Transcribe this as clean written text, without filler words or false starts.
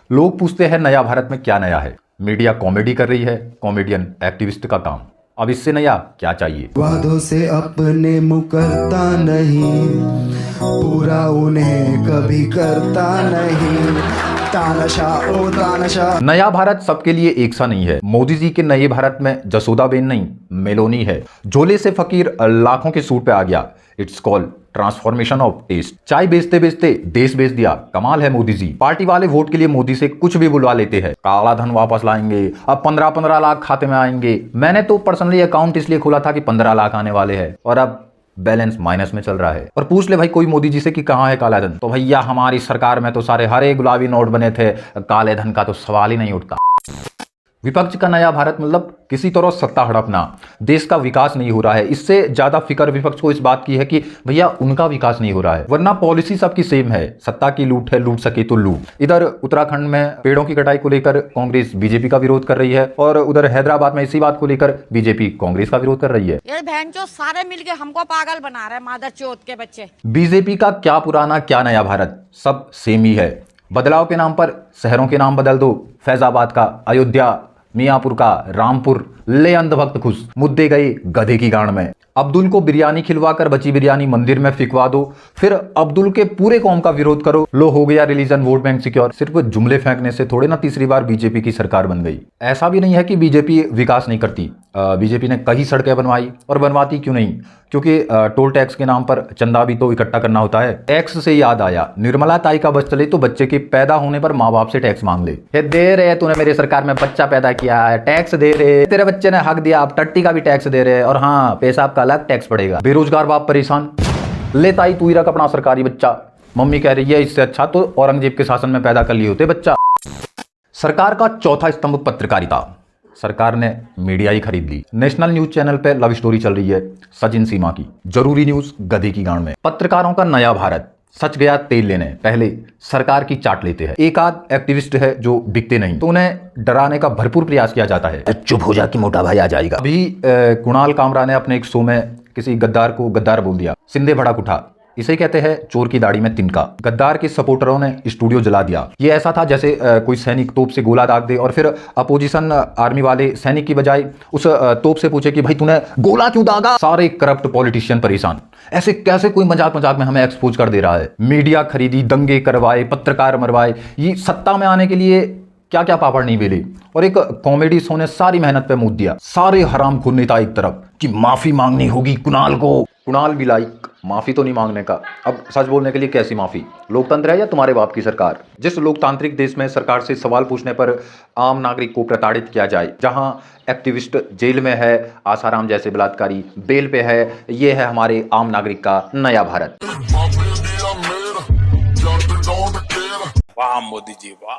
लोग पूछते हैं नया भारत में क्या नया है। मीडिया कॉमेडी कर रही है, कॉमेडियन एक्टिविस्ट का काम। अब इससे नया क्या चाहिए। वादों से अपने मुकरता नहीं, पूरा उन्हें कभी करता नहीं। तानाशाह ओ तानाशाह। नया भारत सबके लिए एक सा नहीं है। मोदी जी के नए भारत में जसोदाबेन नहीं, मेलोनी है। झोले से फकीर लाखों के सूट पे आ गया। It's called transformation of taste. चाय बेचते बेचते देश बेच दिया, कमाल है मोदी जी। पार्टी वाले वोट के लिए मोदी से कुछ भी बुलवा लेते हैं। काला धन वापस लाएंगे, अब 15-15 लाख खाते में आएंगे। मैंने तो पर्सनली अकाउंट इसलिए खोला था कि 15 लाख आने वाले हैं और अब बैलेंस माइनस में चल रहा है। और पूछ ले भाई कोई मोदी जी से कि कहाँ है काला धन, तो भैया हमारी सरकार में तो सारे हरे गुलाबी नोट बने थे, काले धन का तो सवाल ही नहीं उठता। विपक्ष का नया भारत मतलब किसी तरह सत्ता हड़पना, देश का विकास नहीं हो रहा है। इससे ज्यादा फिक्र विपक्ष को इस बात की है कि भैया उनका विकास नहीं हो रहा है, वरना पॉलिसी सबकी सेम है। सत्ता की लूट है, लूट सके तो लूट। इधर उत्तराखंड में पेड़ों की कटाई को लेकर कांग्रेस बीजेपी का विरोध कर रही है और उधर हैदराबाद में इसी बात को लेकर बीजेपी कांग्रेस का विरोध कर रही है। ये बहनचोद सारे मिलके हमको पागल बना रहे हैं, मादरचोद के बच्चे। बीजेपी का क्या पुराना क्या नया भारत, सब सेम ही है। बदलाव के नाम पर शहरों के नाम बदल दो। फैजाबाद का अयोध्या, मियापुर का रामपुर, ले अंधभक्त खुश, मुद्दे गए गधे की गांड में। अब्दुल को बिरयानी खिलवाकर बची बिरयानी मंदिर में फिकवा दो, फिर अब्दुल के पूरे कौम का विरोध करो, लो हो गया रिलीजन वोट बैंक सिक्योर। सिर्फ जुमले फेंकने से थोड़े ना तीसरी बार बीजेपी की सरकार बन गई। ऐसा भी नहीं है कि बीजेपी विकास नहीं करती। बीजेपी ने कई सड़कें बनवाई, और बनवाती क्यों नहीं, क्योंकि टोल टैक्स के नाम पर चंदा भी तो इकट्ठा करना होता है। टैक्स से याद आया, निर्मला ताई का बस चले तो बच्चे के पैदा होने पर माँ बाप से टैक्स मांग ले। दे रहे तूने मेरे सरकार में बच्चा पैदा किया है, टैक्स दे रहे, तेरे बच्चे ने हक दिया, आप टट्टी का भी टैक्स दे रहे, और हाँ पेशाब का अलग टैक्स पड़ेगा। बेरोजगार बाप परेशान, ले ताई तू ही रख अपना सरकारी बच्चा। मम्मी कह रही है इससे अच्छा तो औरंगजेब के शासन में पैदा कर लिए होते बच्चा। सरकार का चौथा स्तंभ पत्रकारिता। सरकार ने मीडिया ही खरीद ली। नेशनल न्यूज चैनल पे लव स्टोरी चल रही है सचिन सीमा की, जरूरी न्यूज गधे की गांड में। पत्रकारों का नया भारत, सच गया तेल लेने, पहले सरकार की चाट लेते हैं। एक आध एक्टिविस्ट है जो बिकते नहीं तो उन्हें डराने का भरपूर प्रयास किया जाता है। चुप हो जा कि मोटा भाई आ जाएगा। अभी कुणाल कामरा ने अपने एक शो में किसी गद्दार को गद्दार बोल दिया। सिंधे भड़क उठा, इसे कहते हैं चोर की दाढ़ी में तिनका। गद्दार के सपोर्टरों ने स्टूडियो जला दिया। ये ऐसा था जैसे कोई सैनिक तोप से गोला दाग दे और फिर अपोजिशन आर्मी वाले सैनिक की बजाय उस तोप से पूछे कि भाई तूने गोला क्यों दागा। सारे करप्ट पॉलिटिशियन परेशान, ऐसे कैसे कोई मजाक मजाक में हमें एक्सपोज कर दे रहा है। मीडिया खरीदी, दंगे करवाए, पत्रकार मरवाए, ये सत्ता में आने के लिए क्या क्या पापड़ नहीं बेले। और एक कॉमेडी शो ने सारी मेहनत पे मूड दिया। सारे हरामखोर नेता एक तरफ कि माफी मांगनी होगी कुणाल को। कुणाल भी लाइक माफी तो नहीं मांगने का, अब सच बोलने के लिए कैसी माफी। लोकतंत्र है या तुम्हारे बाप की सरकार। जिस लोकतांत्रिक देश में सरकार से सवाल पूछने पर आम नागरिक को प्रताड़ित किया जाए, जहां एक्टिविस्ट जेल में है, आसाराम जैसे बलात्कारी बेल पे है, ये है हमारे आम नागरिक का नया भारत। वाह मोदी जी वाह।